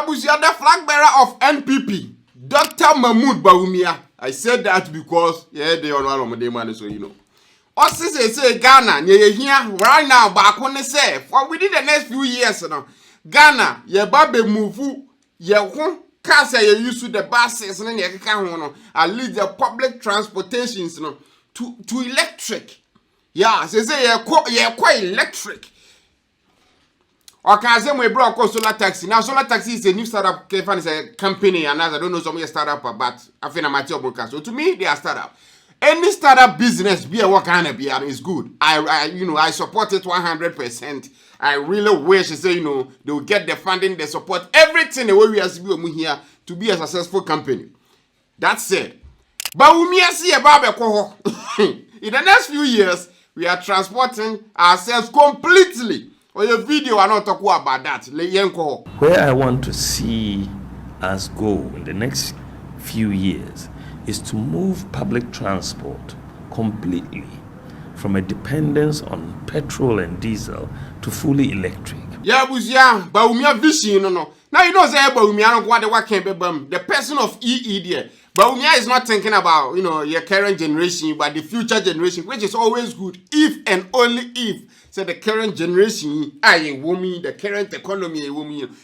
Abusia, the flag bearer of NPP, Dr. Mahmoud Bawumia. I said that because, they are one of the man, so you know. Also say Ghana, here right now, back when they say, for within the next few years, Ghana, ye babe move, ye won't cast ye use the buses and ye can at least the public transportations to electric. Yeah, say ye quite electric. Or can say we brought solar taxi. Now solar taxi is a new startup. Kefan is a company, and as I don't know some startup, but I think I'm a broadcast. So to me, they are startup. Any startup business, be a what kind of beer is good. I support it 100%. I really wish they will get the funding, the support, everything the way we are here to be a successful company. That's it. But we may see about in the next few years, we are transporting ourselves completely. Or your video are not talking about that. Where I want to see us go in the next few years is to move public transport completely from a dependence on petrol and diesel to fully electric. Yeah, Bawumia vision no. Now you know say Bawumia no what can be the person of EE there. Bawumia is not thinking about your current generation but the future generation, which is always good if and only if. So the current generation, the current economy,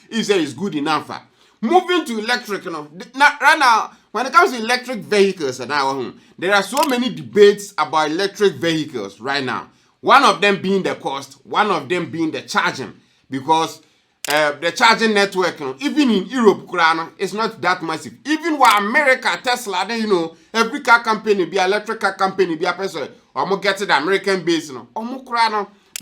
is good enough. Moving to electric, right now, when it comes to electric vehicles, there are so many debates about electric vehicles right now. One of them being the cost, one of them being the charging, because the charging network, even in Europe, it's not that massive. Even while America, Tesla, every car company, be electric car company, be a person, or get the American base,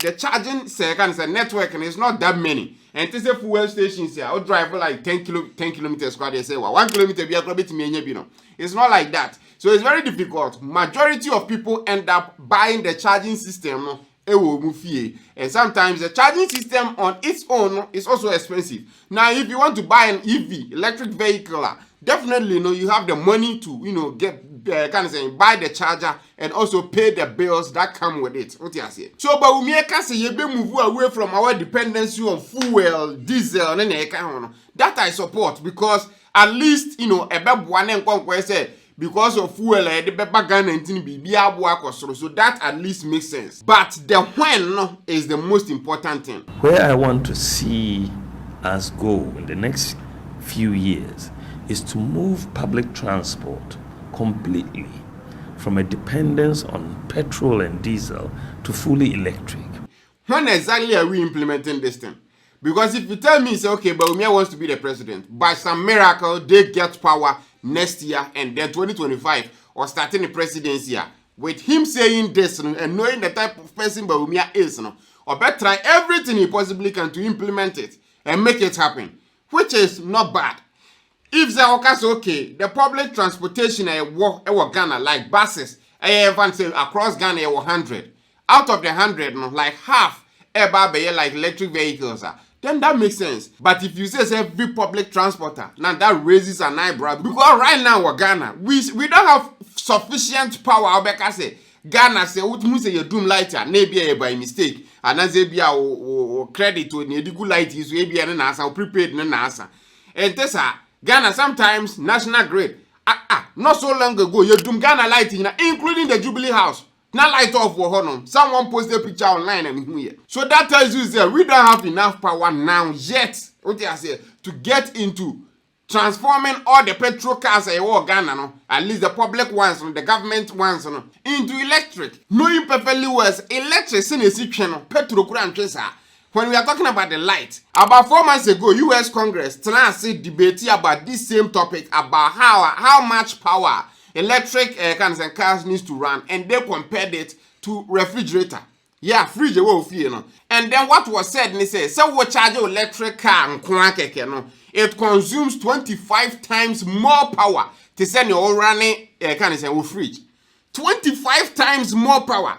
the charging seconds and network and it's not that many. And this is a fuel stations here. I'll drive like 10 kilometers. They say, well, 1 kilometer be a bit me. It's not like that. So it's very difficult. Majority of people end up buying the charging system. And sometimes the charging system on its own is also expensive. Now, if you want to buy an EV, electric vehicle, definitely you have the money to get buy the charger and also pay the bills that come with it. What you say? So Bawumia can say you be move away from our dependency on fuel, diesel, and that I support because at least because of fuel the bebagan and so that at least makes sense. But the when is the most important thing. Where I want to see us go in the next few years is to move public transport completely from a dependence on petrol and diesel to fully electric. When exactly are we implementing this thing? Because if you tell me, say, okay, Bawumia wants to be the president, by some miracle, they get power next year and then 2025 or starting the presidency with him saying this and knowing the type of person Bawumia is, or better try everything he possibly can to implement it and make it happen, which is not bad. If the occurs okay, the public transportation Ghana, like buses, across Ghana 100. Out of the 100, like half like electric vehicles, then that makes sense. But if you say every public transporter, now that raises an eyebrow. Because right now Ghana, we don't have sufficient power. Ghana say what means you doom lighter, maybe by mistake, and as a credit to the good light is maybe an answer prepaid an answer. And this Ghana sometimes national grid. Not so long ago, you doom Ghana lighting, including the Jubilee House. Now light off for honor. Someone posted a picture online and here. So that tells you that we don't have enough power now yet. What I say to get into transforming all the petrol cars Ghana, at least the public ones, the government ones, into electric. Knowing perfectly well, electric is petrol. When we are talking about the light, about 4 months ago, U.S. Congress debated about this same topic about how much power electric cars and cars needs to run, and they compared it to refrigerator. Yeah, fridge And then what was said, they say, so we charge electric car and it consumes 25 times more power to send your running fridge. 25 times more power.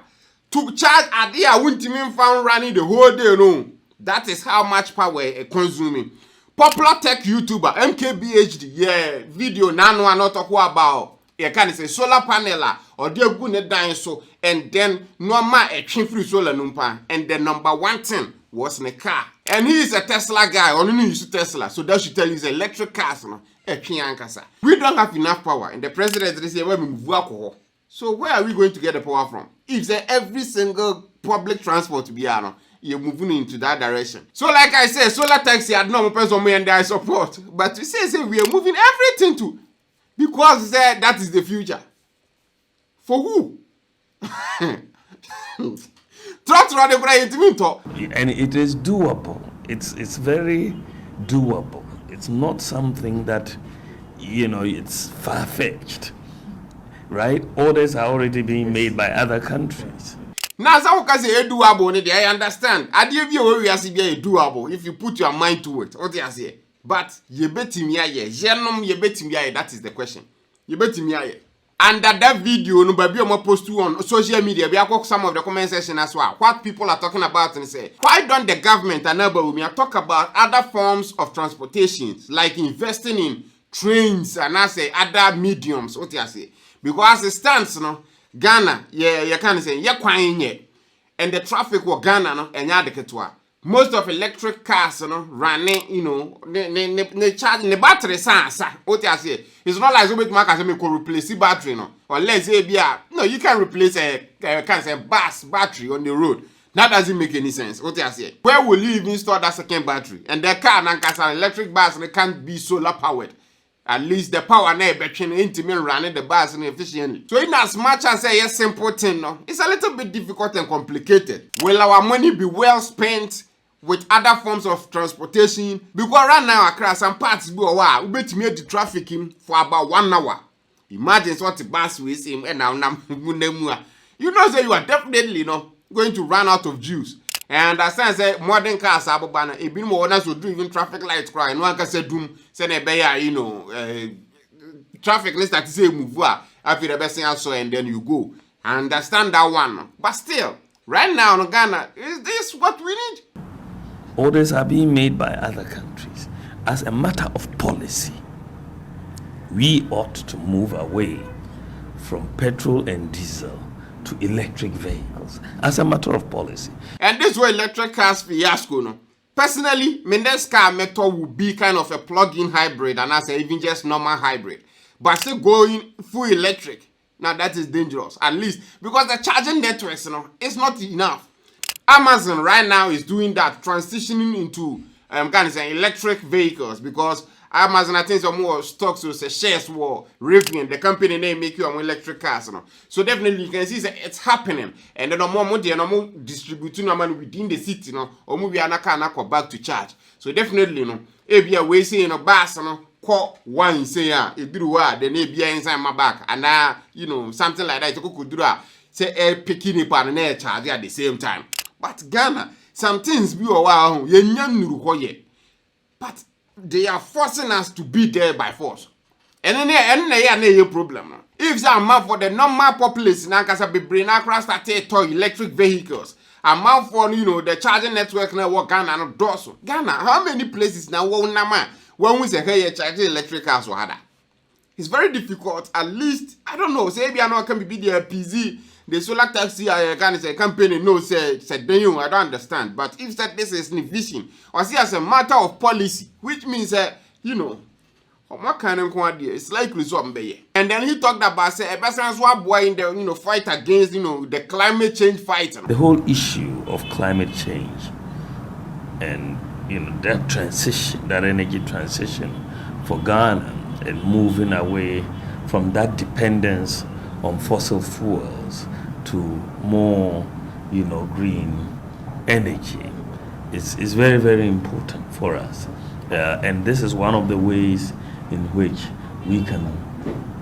To charge a day, I wouldn't even found running the whole day. No, that is how much power it consuming. Popular tech YouTuber MKBHD, video now not talk about. Solar panel or they good dying so, and then normal a free solar numpa, and the number one thing was in a car. And he is a Tesla guy, only use Tesla. So that should tell you it's electric cars. No? We don't have enough power. And the president is saying, well, we move alcohol. So where are we going to get the power from? If every single public transport be you're moving into that direction. So like I said, solar taxi had no person and I support. But we say we are moving everything to, because that is the future. For who? And it is doable. It's very doable. It's not something that, it's far-fetched, right? Orders are already being made by other countries. Now, some can say doable. I understand. I give you we are doable if you put your mind to it. What I say, but you bet me you bet me that is the question. You bet me and that video, no baby, I'm post on social media. We have some of the comment section as well. What people are talking about and say, why don't the government and Bawumia talk about other forms of transportation, like investing in trains and I say other mediums? What I say, because it stands, Ghana, you can say, and the traffic was Ghana, and Yadeketwa. Most of electric cars, running, they charge the battery. What I say, it's not like so much markers can replace the battery, or let's say, no, you can replace a bus battery on the road. That doesn't make any sense. What I say, where will you even store that second battery? And the car, an electric bus, they can't be solar powered. At least the power now between intimate running the bus efficiently. So in as much as a simple thing, it's a little bit difficult and complicated. Will our money be well spent with other forms of transportation? Because right now across some parts we bet me the traffic for about 1 hour. Imagine what the bus we see and now you know say you are definitely going to run out of juice. And understand say modern cars are bana e bin mo na so do even traffic lights cry no aka say doom say na be ya traffic list that say move after the best thing so and then you go. I understand that one. But still, right now in Ghana, is this what we need? Orders are being made by other countries. As a matter of policy, we ought to move away from petrol and diesel to electric vehicles as a matter of policy. And this way electric cars fiasco. Personally, this car method would be kind of a plug-in hybrid and I say even just normal hybrid. But still going full electric, now that is dangerous. At least because the charging networks, it's not enough. Amazon right now is doing that, transitioning into electric vehicles because Amazon, I think some more stocks will say shares were Rivian, the company name make you electric cars. So definitely you can see that it's happening. And then no more money and no more distributing within the city, or maybe another back to charge. So definitely, if you are wasting bus, call one say it do then be inside my back. And now, something like that, you could do that. Say a picking up and air charge at the same time. But Ghana, some things be a while, but they are forcing us to be there by force. And then a problem. If some man for the normal population, now be bring across start electric vehicles. Amount for the charging network now work Ghana and Dorso. Ghana, how many places now when we say hey charging electric cars or other? It's very difficult. At least I don't know. Say I know can be the PZ. The solar taxi a company no said I don't understand. But if that this is vision or see as a matter of policy, which means what kind of idea? It's likely something. And then he talked about say a person boy in the fight against the climate change fight. The whole issue of climate change and that transition, that energy transition for Ghana and moving away from that dependence on fossil fuels to more, green energy is very, very important for us. And this is one of the ways in which we can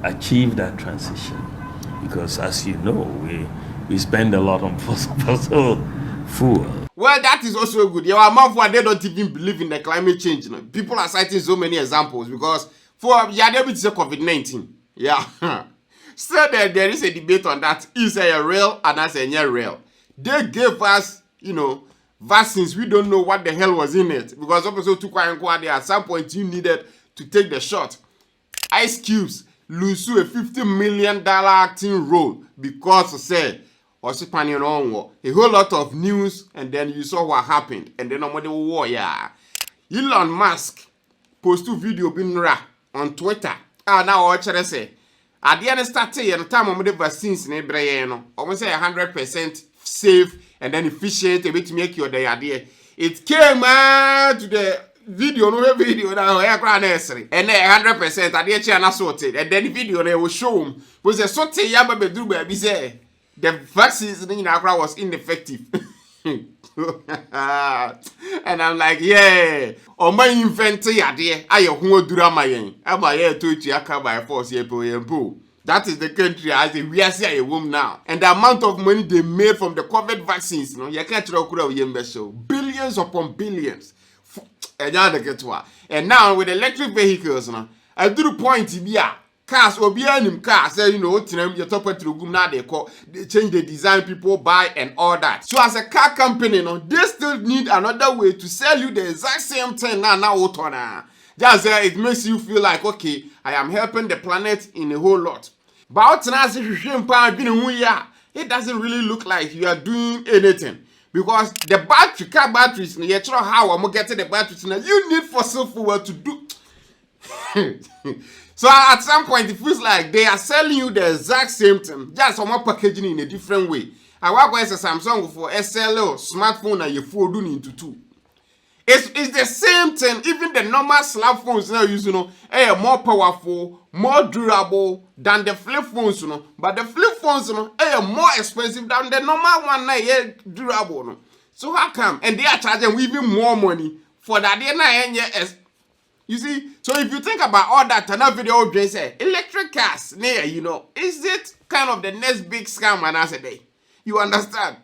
achieve that transition. Because as you know, we spend a lot on fossil fuel. Well, that is also good. Your amount for they don't even believe in the climate change. People are citing so many examples because for COVID-19. Yeah. So there is a debate on that. Is it real and that's a real? They gave us, vaccines. We don't know what the hell was in it. Because also at some point you needed to take the shot. Ice Cubes lose a $50 million acting role because say or Sipanian on a whole lot of news, and then you saw what happened, and then on the war, yeah. Elon Musk post two video being on Twitter. Now what should I say? At the end start the time of the vaccines in Ebrayeno, almost say 100% safe and then efficient, a way to make your day idea. It came to the video, no video now, necessary, and 100% at the channel sorted, and then the video they will show him was a sort of yabba bedroom baby say the vaccines in Accra was ineffective. And I'm like, yeah, or my inventory idea, I who drama yen. I'm here to Chiaka by force, Yepo. That is the country as we are saying a woman now. And the amount of money they made from the COVID vaccines, you can't show billions upon billions. And now with electric vehicles, I do the point here. Cars or behind cars, say you top of the now they change the design people buy and all that. So as a car company, they still need another way to sell you the exact same thing now. Just it makes you feel like okay, I am helping the planet in a whole lot. But it doesn't really look like you are doing anything. Because the car batteries, you try how I'm getting the batteries now. You need fossil fuel to do. So at some point it feels like they are selling you the exact same thing, just some more packaging in a different way. I work with a Samsung for SLO smartphone and your phone into two. It's the same thing. Even the normal slab phones now using are more powerful, more durable than the flip phones, But the flip phones are more expensive than the normal one now durable. So how come? And they are charging even more money for that. You see, so if you think about all that, another video they say electric cars, is it kind of the next big scam and I said, you understand?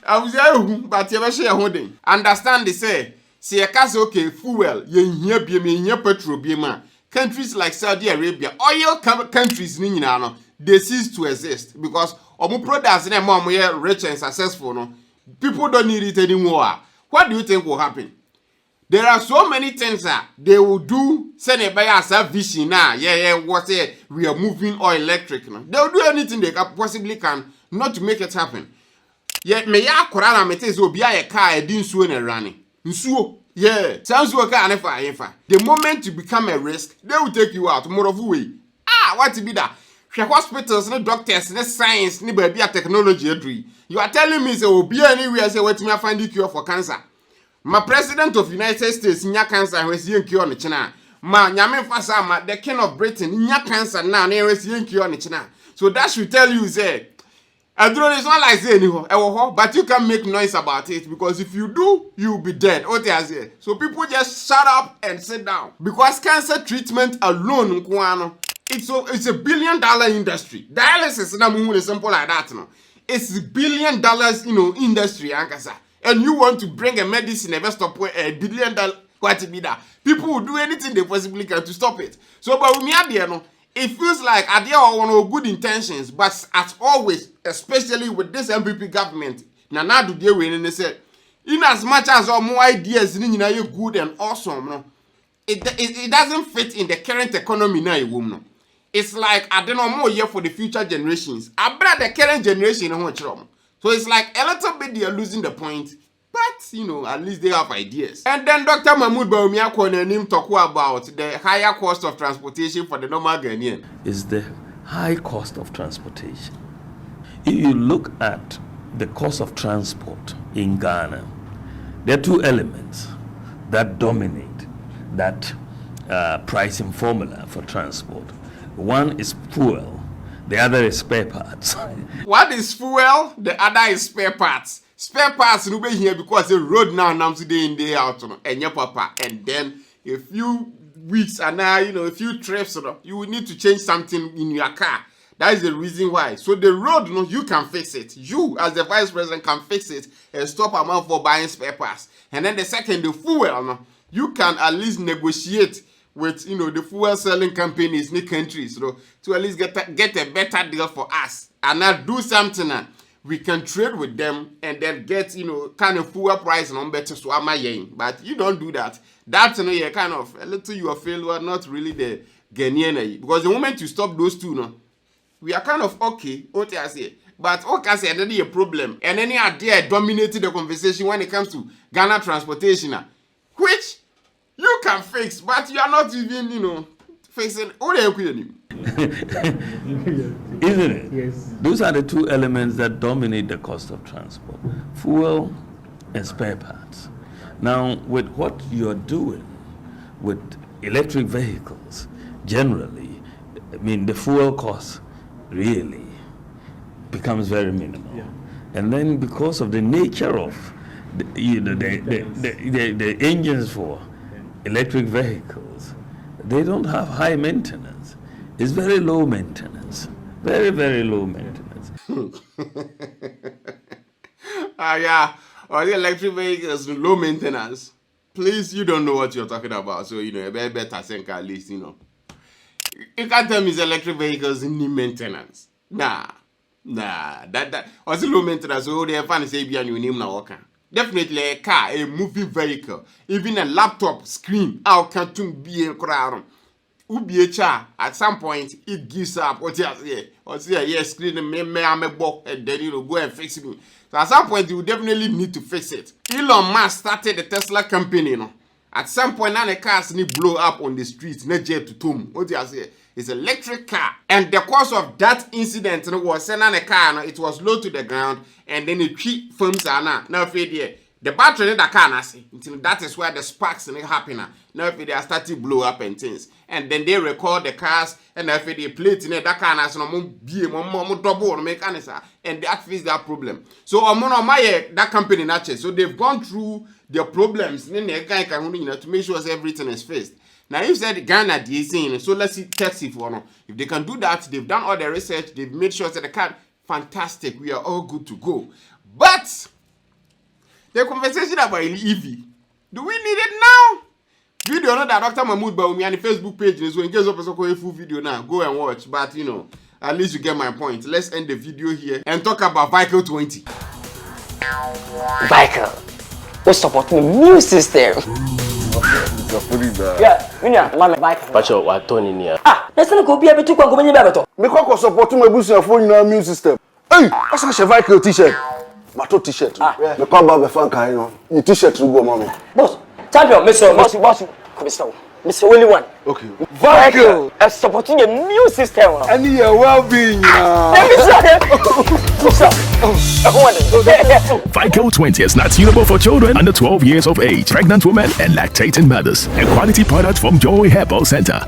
I was there, but you share holding. Understand they say a car okay, fuel, you petrol bima. Countries like Saudi Arabia, oil countries, they cease to exist because our products are more rich and successful. No? People don't need it anymore. What do you think will happen? There are so many things that they will do. Send a buyer as a vision now. We are moving all electric. No? They will do anything they possibly can not to make it happen. Yet me ya koraa me te so bia ye car e di nsuo na rane. Nsuo. Yeah. Sansuo car na fa. The moment you become a risk, they will take you out more of way. What be that? Hospitals, no doctors, no science, no baby technology adri. You are telling me say obi anywhere say what me find the cure for cancer. My president of United States nya cancer we see cure no china. Ma nyame fasa ma the king of Britain nya cancer now na we see cure no china. So that should tell you say Adwa is not like say anyhow, but you can make noise about it because if you do, you'll be dead. So people just shut up and sit down because cancer treatment alone, it's a $1 billion industry. Dialysis is simple like that, It's $1 billion, industry, and you want to bring a medicine and stop $1 billion. What to be that? People will do anything they possibly can to stop it. So, Bawumia, it feels like they are on good intentions, but as always, especially with this MPP government, now do they win and they say, in as much as all more ideas good and awesome, it doesn't fit in the current economy now. It's like I don't know more here for the future generations. I bet the current generation so it's like a little bit they are losing the point. But, at least they have ideas. And then Dr. Mahmoud Bawumia Konenim talk about the higher cost of transportation for the normal Ghanaian. Is the high cost of transportation. If you look at the cost of transport in Ghana, there are two elements that dominate that pricing formula for transport. One is fuel, the other is spare parts. What is fuel? The other is spare parts. Spare parts no be here because the road now today in day out and your papa, and then a few weeks and now a few trips you will need to change something in your car. That is the reason why. So the road you can fix it. You as the vice president can fix it and stop amount for buying spare parts. And then the second, the fuel you can at least negotiate with the fuel selling companies in the countries to at least get a better deal for us and not do something we can trade with them and then get, kind of fuel price and better so am I. But you don't do that. That's, you're kind of a little you are failure, not really the Ghanaian. Because the moment you stop those two, we are kind of okay, what I say. But okay, say there is a problem, and any idea dominated the conversation when it comes to Ghana transportation, which you can fix, but you are not even, fixing. Isn't it? Yes. Those are the two elements that dominate the cost of transport: fuel and spare parts. Now, with what you're doing with electric vehicles, generally, I mean, the fuel cost really becomes very minimal. Yeah. And then because of the nature of the engines for electric vehicles, they don't have high maintenance. It's very low maintenance. Very, very low maintenance. Yeah. Or the electric vehicles, low maintenance. Please, you don't know what you're talking about. So, better think at least, You can't tell me it's electric vehicles need maintenance. Nah. That was low maintenance. So they find say be you name now. Definitely a car, a moving vehicle, even a laptop screen. How can to be a koraa? At some point it gives up. What you say? Or say yes, screen me I'm a book, and then go and fix me. So at some point you definitely need to fix it. Elon Musk started the Tesla company, At some point now the cars need blow up on the streets, not jet to tomb. What you say? It's an electric car, and the cause of that incident was sending a car. It was low to the ground, and then the tree firms are now failure. The battery in the car, that is where the sparks happen. Now they are starting to blow up and things, and then they record the cars, and if they plate in that car, double mechanism, and that fix that problem. So that company so they've gone through the problems, then the guy can to make sure everything is fixed. Now, if said Ghana they saying, so let's see taxi for no. If they can do that, they've done all the research, they've made sure that the car fantastic, we are all good to go. But the conversation about EV, do we need it now? Video know that Dr. Mahmoud Bawumia on the Facebook page is so in case of a full video now, go and watch. But at least you get my point. Let's end the video here and talk about Vehicle 20. Vehicle, we support the new system. Yeah, mama Vehicle. Pacho wa Tony ni. Let's go be able to go many better. Me kwa support my business for your immune system. Hey, that's a Vehicle t-shirt. Mato t-shirt. Me kwa ba be fan kai no. Ni t-shirt go mama. Boss, champion, Mr. Only one. Okay. Vehicle is supporting a new system. And your well-being. Vehicle 20 is not suitable for children under 12 years of age, pregnant women, and lactating mothers. A quality product from Joy Herbal Center.